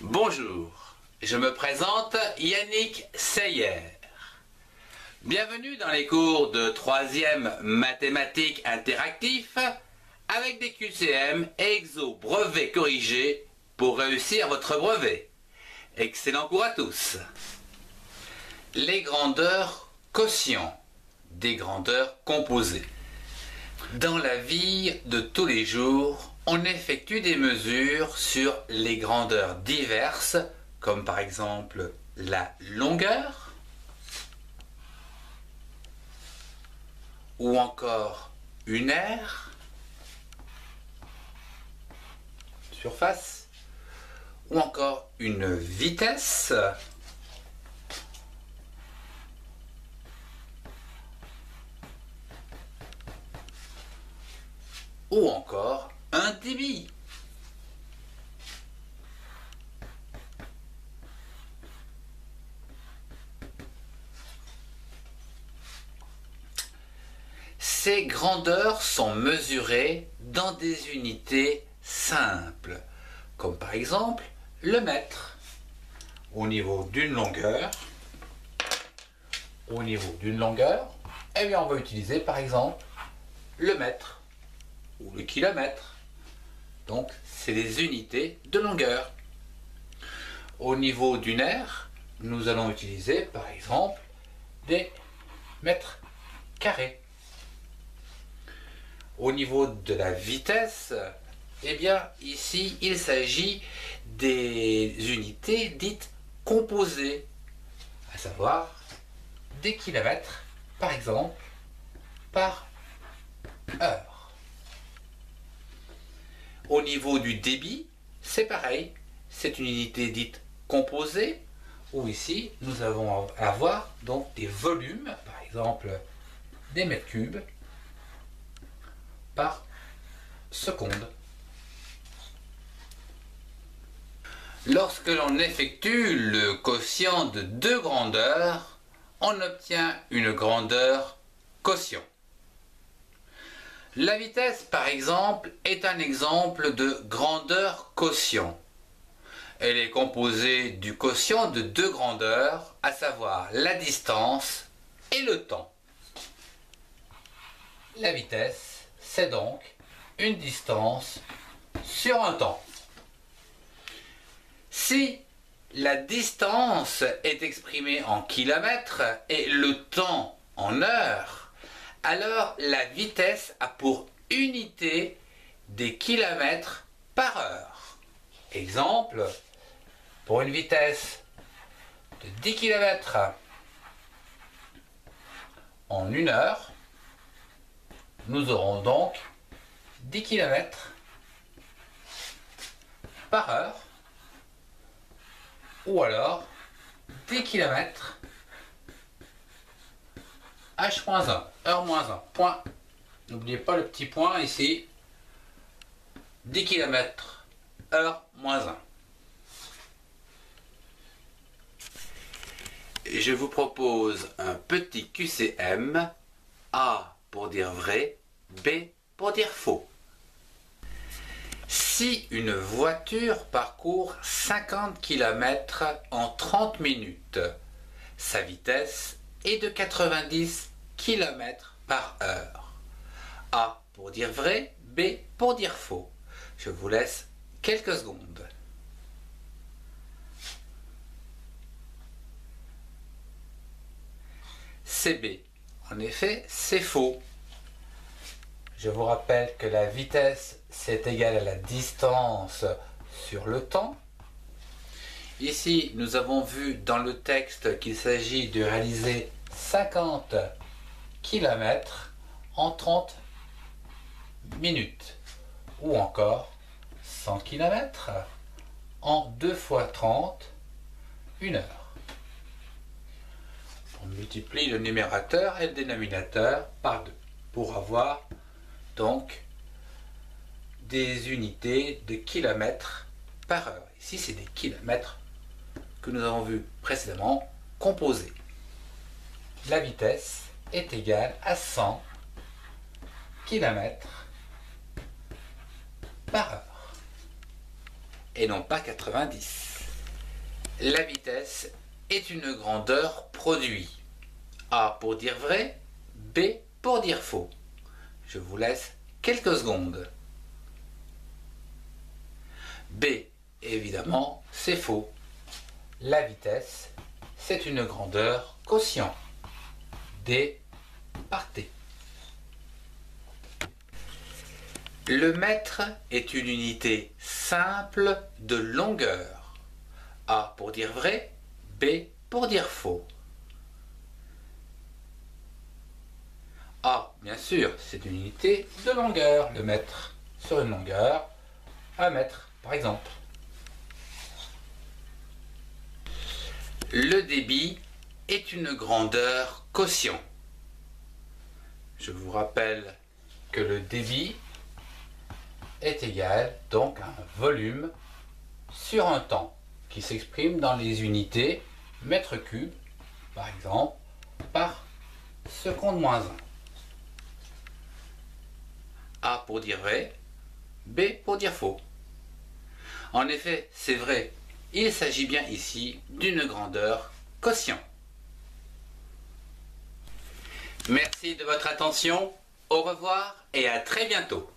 Bonjour, je me présente Yannick Seyer. Bienvenue dans les cours de 3e mathématiques interactifs avec des QCM et exo brevet corrigé pour réussir votre brevet. Excellent cours à tous. Les grandeurs quotients, des grandeurs composées. Dans la vie de tous les jours, on effectue des mesures sur les grandeurs diverses, comme par exemple la longueur, ou encore une aire, surface, ou encore une vitesse, ou encore un débit. Ces grandeurs sont mesurées dans des unités simples, comme par exemple le mètre. Au niveau d'une longueur, eh bien on va utiliser par exemple le mètre ou le kilomètre. Donc, c'est les unités de longueur. Au niveau d'une aire, nous allons utiliser, par exemple, des mètres carrés. Au niveau de la vitesse, eh bien, ici, il s'agit des unités dites composées, à savoir des kilomètres, par exemple, par heure. Au niveau du débit, c'est pareil, c'est une unité dite composée, où ici nous allons avoir donc des volumes, par exemple des mètres cubes par seconde. Lorsque l'on effectue le quotient de deux grandeurs, on obtient une grandeur quotient. La vitesse, par exemple, est un exemple de grandeur quotient. Elle est composée du quotient de deux grandeurs, à savoir la distance et le temps. La vitesse, c'est donc une distance sur un temps. Si la distance est exprimée en kilomètres et le temps en heures, alors la vitesse a pour unité des kilomètres par heure. Exemple, pour une vitesse de 10 km en 1 heure, nous aurons donc 10 km par heure, ou alors 10 km H-1, heure-1, point. N'oubliez pas le petit point ici. 10 km heure-1. Je vous propose un petit QCM. A pour dire vrai, B pour dire faux. Si une voiture parcourt 50 km en 30 minutes, sa vitesse est de 90 km par heure. A pour dire vrai, B pour dire faux. Je vous laisse quelques secondes. C'est B. En effet, c'est faux. Je vous rappelle que la vitesse, c'est égal à la distance sur le temps. Ici, nous avons vu dans le texte qu'il s'agit de réaliser 50 km en 30 minutes, ou encore 100 km en 2 fois 30, 1 heure. On multiplie le numérateur et le dénominateur par 2 pour avoir donc des unités de kilomètres par heure. Ici, c'est des kilomètres que nous avons vu précédemment composés. La vitesse est égale à 100 km par heure et non pas 90. La vitesse est une grandeur produit. A pour dire vrai, B pour dire faux. Je vous laisse quelques secondes. B, évidemment, c'est faux. La vitesse, c'est une grandeur quotient. D, partez. Le mètre est une unité simple de longueur. A pour dire vrai, B pour dire faux. A, bien sûr, c'est une unité de longueur, le mètre. Sur une longueur, 1 mètre, par exemple. Le débit est une grandeur quotient. Je vous rappelle que le débit est égal donc à un volume sur un temps qui s'exprime dans les unités mètres cubes, par exemple, par seconde moins 1. A pour dire vrai, B pour dire faux. En effet, c'est vrai, il s'agit bien ici d'une grandeur quotient. Merci de votre attention, au revoir et à très bientôt.